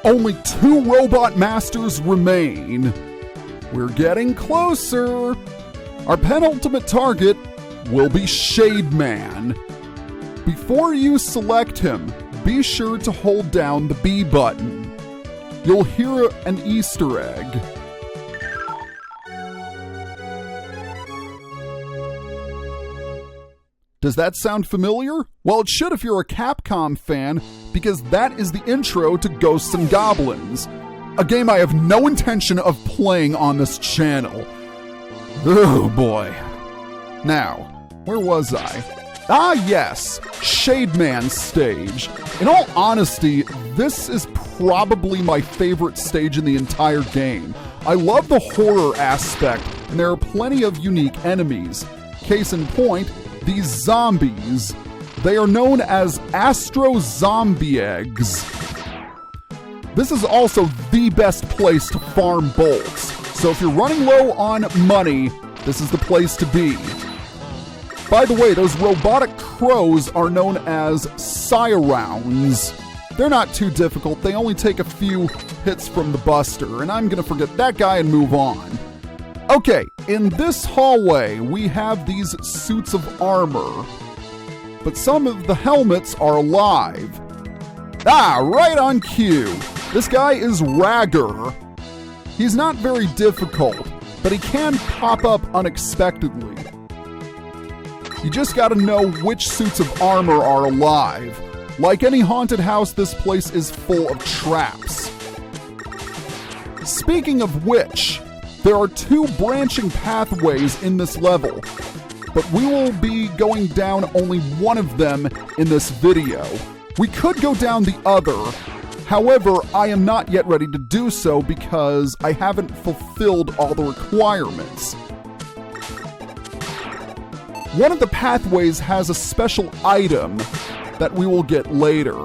Only 2 robot masters remain. We're getting closer. Our penultimate target will be Shade Man. Before you select him, be sure to hold down the B button. You'll hear an Easter egg. Does that sound familiar? Well, it should if you're a Capcom fan, because that is the intro to Ghosts and Goblins, a game I have no intention of playing on this channel. Oh boy. Now, where was I? Ah yes, Shade Man stage. In all honesty, this is probably my favorite stage in the entire game. I love the horror aspect, and there are plenty of unique enemies. Case in point, these zombies. They are known as Astro Zombie Eggs. This is also the best place to farm bolts, so if you're running low on money, this is the place to be. By the way, those robotic crows are known as Sirens. They're not too difficult, they only take a few hits from the buster, and I'm gonna forget that guy and move on. Okay, in this hallway, we have these suits of armor, but some of the helmets are alive. Ah, right on cue. This guy is Ragger. He's not very difficult, but he can pop up unexpectedly. You just gotta know which suits of armor are alive. Like any haunted house, this place is full of traps. Speaking of which, there are 2 branching pathways in this level, but we will be going down only one of them in this video. We could go down the other, however, I am not yet ready to do so because I haven't fulfilled all the requirements. One of the pathways has a special item that we will get later.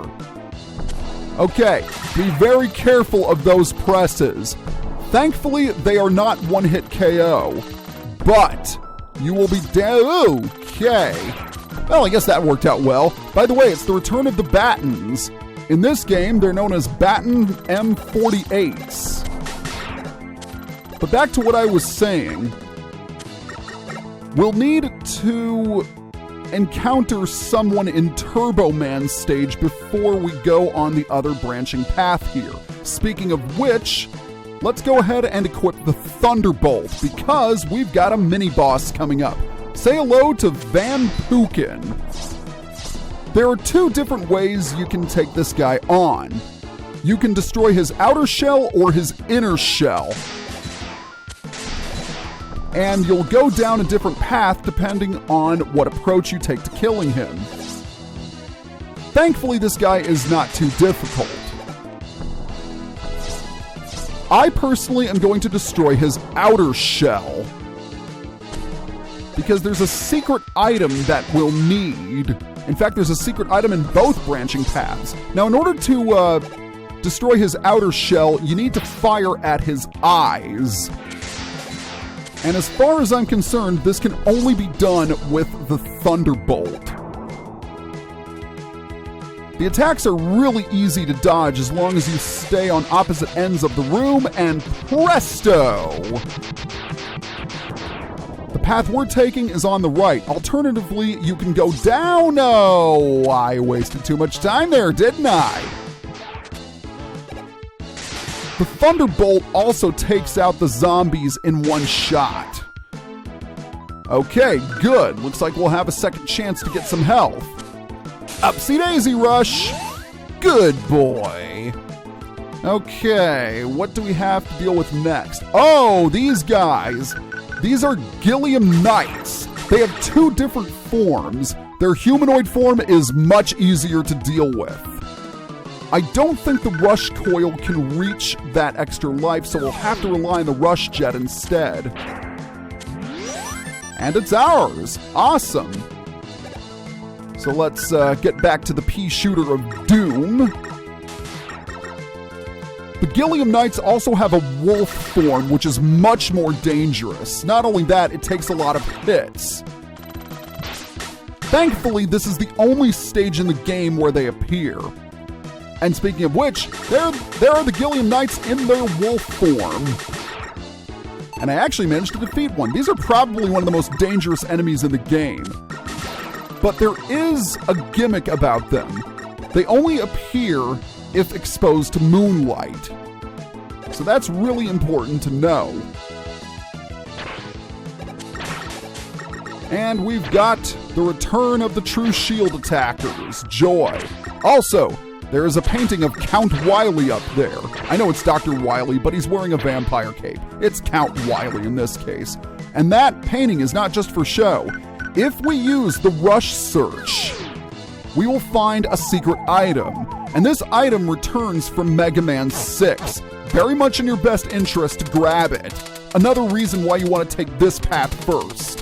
Okay, be very careful of those presses. Thankfully, they are not one-hit KO, but you will be down. Okay. Well, I guess that worked out well. By the way, it's the return of the Battens. In this game, they're known as Batten M48s. But back to what I was saying. We'll need to encounter someone in Turbo Man stage before we go on the other branching path here. Speaking of which, let's go ahead and equip the Thunderbolt because we've got a mini-boss coming up. Say hello to Van Pookin. There are 2 different ways you can take this guy on. You can destroy his outer shell or his inner shell. And you'll go down a different path depending on what approach you take to killing him. Thankfully, this guy is not too difficult. I personally am going to destroy his outer shell because there's a secret item that we'll need. In fact, there's a secret item in both branching paths. Now, in order to destroy his outer shell, you need to fire at his eyes. And as far as I'm concerned, this can only be done with the Thunderbolt. The attacks are really easy to dodge as long as you stay on opposite ends of the room, and presto! The path we're taking is on the right. Alternatively, you can go down. Oh, I wasted too much time there, didn't I? The Thunderbolt also takes out the zombies in one shot. Okay, good. Looks like we'll have a second chance to get some health. Upsy daisy rush. Good boy. Okay, what do we have to deal with next? Oh, these guys. These are Gilliam Knights. They have 2 different forms. Their humanoid form is much easier to deal with. I don't think the rush coil can reach that extra life, so we'll have to rely on the rush jet instead. And it's ours. Awesome. So let's get back to the pea shooter of doom. The Gilliam Knights also have a wolf form, which is much more dangerous. Not only that, it takes a lot of hits. Thankfully, this is the only stage in the game where they appear. And speaking of which, there are the Gilliam Knights in their wolf form. And I actually managed to defeat one. These are probably one of the most dangerous enemies in the game. But there is a gimmick about them. They only appear if exposed to moonlight. So that's really important to know. And we've got the return of the true shield attackers, Joy. Also, there is a painting of Count Wily up there. I know it's Dr. Wily, but he's wearing a vampire cape. It's Count Wily in this case. And that painting is not just for show. If we use the rush search, we will find a secret item. And this item returns from Mega Man 6. Very much in your best interest to grab it. Another reason why you want to take this path first.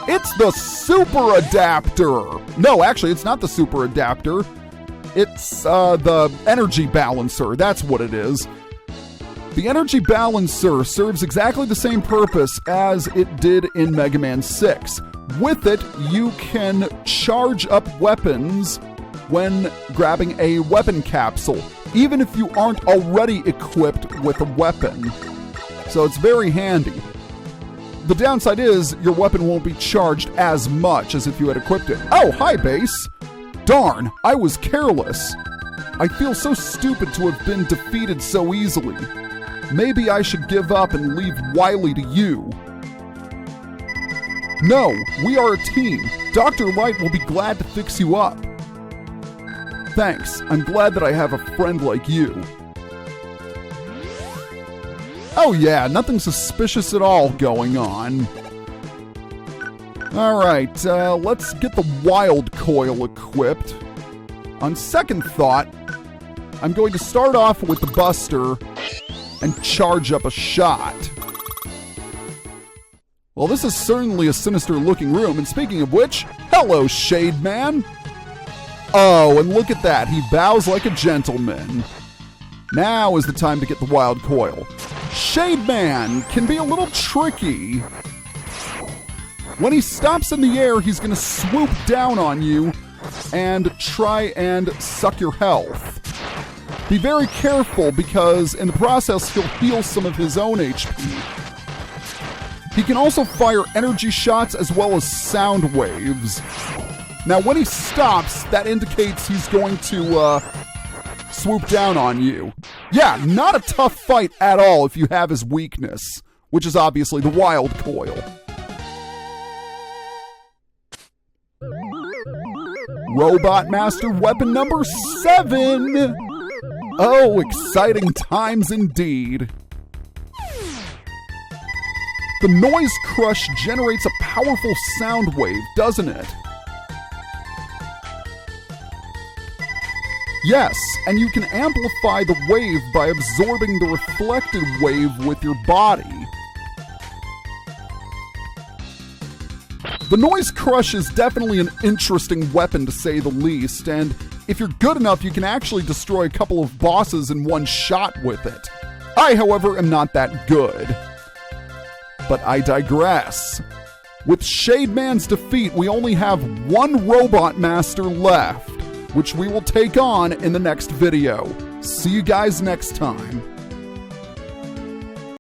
It's the Super Adapter! No, actually, it's not the Super Adapter. It's the Energy Balancer. That's what it is. The Energy Balancer serves exactly the same purpose as it did in Mega Man 6. With it, you can charge up weapons when grabbing a weapon capsule, even if you aren't already equipped with a weapon. So it's very handy. The downside is your weapon won't be charged as much as if you had equipped it. Oh, hi, Base. Darn, I was careless. I feel so stupid to have been defeated so easily. Maybe I should give up and leave Wily to you. No, we are a team. Dr. Light will be glad to fix you up. Thanks, I'm glad that I have a friend like you. Oh yeah, nothing suspicious at all going on. Alright, let's get the Wild Coil equipped. On second thought, I'm going to start off with the Buster and charge up a shot. Well, this is certainly a sinister looking room, and speaking of which, hello, Shade Man. Oh, and look at that, he bows like a gentleman. Now is the time to get the Wild Coil. Shade Man can be a little tricky. When he stops in the air, he's going to swoop down on you and try and suck your health. Be very careful because in the process, he'll heal some of his own HP. He can also fire energy shots as well as sound waves. Now, when he stops, that indicates he's going to swoop down on you. Yeah, not a tough fight at all if you have his weakness, which is obviously the Wild Coil. Robot Master weapon number 7! Oh, exciting times indeed. The Noise Crush generates a powerful sound wave, doesn't it? Yes, and you can amplify the wave by absorbing the reflected wave with your body. The Noise Crush is definitely an interesting weapon to say the least, and if you're good enough, you can actually destroy a couple of bosses in one shot with it. I, however, am not that good. But I digress. With Shade Man's defeat, we only have one Robot Master left, which we will take on in the next video. See you guys next time.